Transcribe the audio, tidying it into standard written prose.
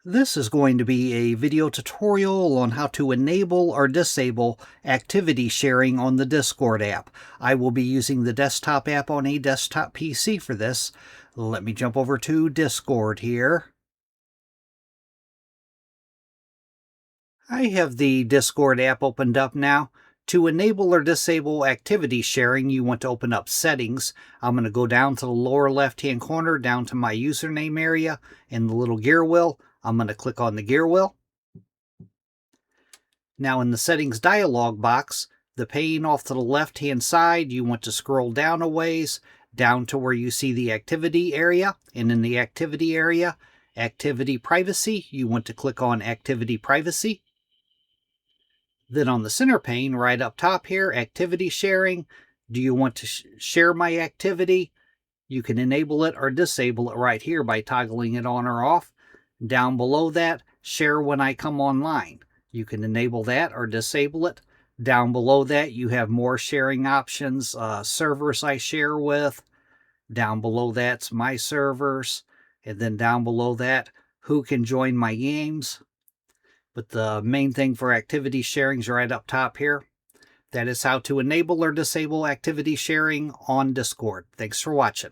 This is going to be a video tutorial on how to enable or disable activity sharing on the Discord app. I will be using the desktop app on a desktop PC for this. Let me jump over to Discord here. I have the Discord app opened up now. To enable or disable activity sharing, you want to open up Settings. I'm going to go down to the lower left-hand corner, down to my username area, and the little gear wheel. I'm going to click on the gear wheel. Now in the Settings dialog box, the pane off to the left-hand side, you want to scroll down a ways, down to where you see the activity area. And in the activity area, Activity Privacy, you want to click on Activity Privacy. Then on the center pane, right up top here, Activity Sharing. Do you want to share my activity? You can enable it or disable it right here by toggling it on or off. Down below that, Share when I come online. You can enable that or disable it. Down below that, you have more sharing options, servers I share with. Down below that's my servers. And then down below that, who can join my games. But the main thing for activity sharing is right up top here. That is how to enable or disable activity sharing on Discord. Thanks for watching.